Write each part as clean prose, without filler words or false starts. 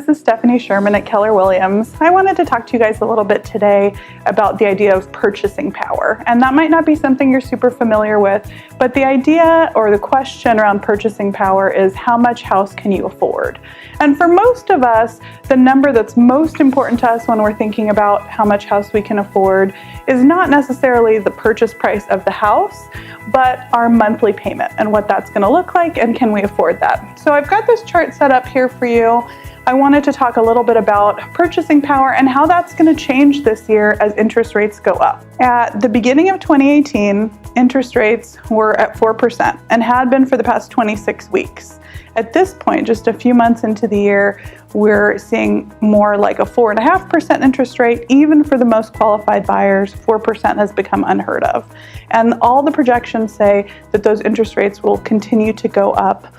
This is Stephanie Sherman at Keller Williams. I wanted to talk to you guys a little bit today about the idea of purchasing power. And that might not be something you're super familiar with, but the idea or the question around purchasing power is how much house can you afford? And for most of us, the number that's most important to us when we're thinking about how much house we can afford is not necessarily the purchase price of the house, but our monthly payment and what that's going to look like and can we afford that. So I've got this chart set up here for you. I wanted to talk a little bit about purchasing power and how that's going to change this year as interest rates go up. At the beginning of 2018, interest rates were at 4% and had been for the past 26 weeks. At this point, just a few months into the year, we're seeing more like a 4.5% interest rate. Even for the most qualified buyers, 4% has become unheard of. And all the projections say that those interest rates will continue to go up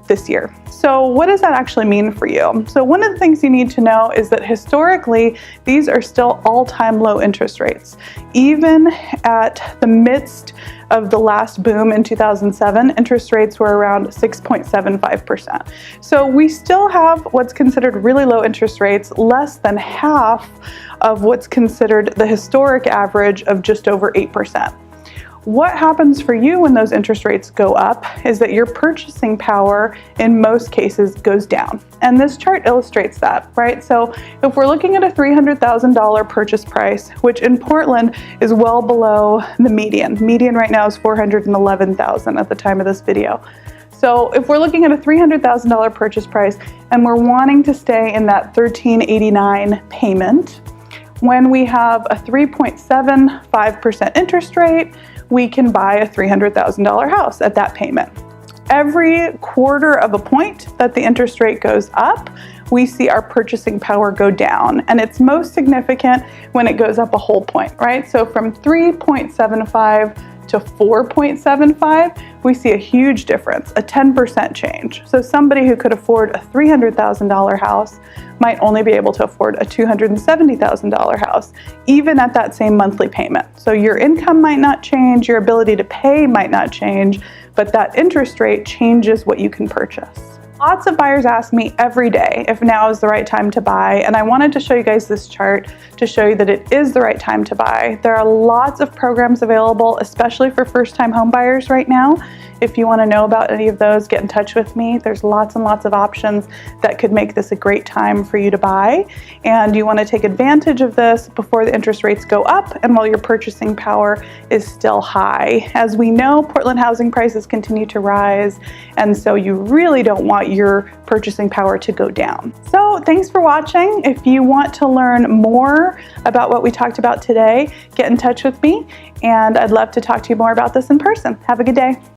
this year. So what does that actually mean for you? So one of the things you need to know is that historically, these are still all-time low interest rates. Even at the midst of the last boom in 2007, interest rates were around 6.75%. So we still have what's considered really low interest rates, less than half of what's considered the historic average of just over 8%. What happens for you when those interest rates go up is that your purchasing power in most cases goes down. And this chart illustrates that, right? So if we're looking at a $300,000 purchase price, which in Portland is well below the median. Median right now is $411,000 at the time of this video. So if we're looking at a $300,000 purchase price and we're wanting to stay in that $1,389 payment, when we have a 3.75% interest rate, we can buy a $300,000 house at that payment. Every quarter of a point that the interest rate goes up, we see our purchasing power go down. And it's most significant when it goes up a whole point, right? So from 3.75 to 4.75, we see a huge difference, a 10% change. So somebody who could afford a $300,000 house might only be able to afford a $270,000 house, even at that same monthly payment. So your income might not change, your ability to pay might not change, but that interest rate changes what you can purchase. Lots of buyers ask me every day if now is the right time to buy, and I wanted to show you guys this chart to show you that it is the right time to buy. There are lots of programs available, especially for first-time home buyers right now. If you want to know about any of those, get in touch with me. There's lots and lots of options that could make this a great time for you to buy. And you want to take advantage of this before the interest rates go up and while your purchasing power is still high. As we know, Portland housing prices continue to rise, and so you really don't want your purchasing power to go down. So thanks for watching. If you want to learn more about what we talked about today, get in touch with me, and I'd love to talk to you more about this in person. Have a good day.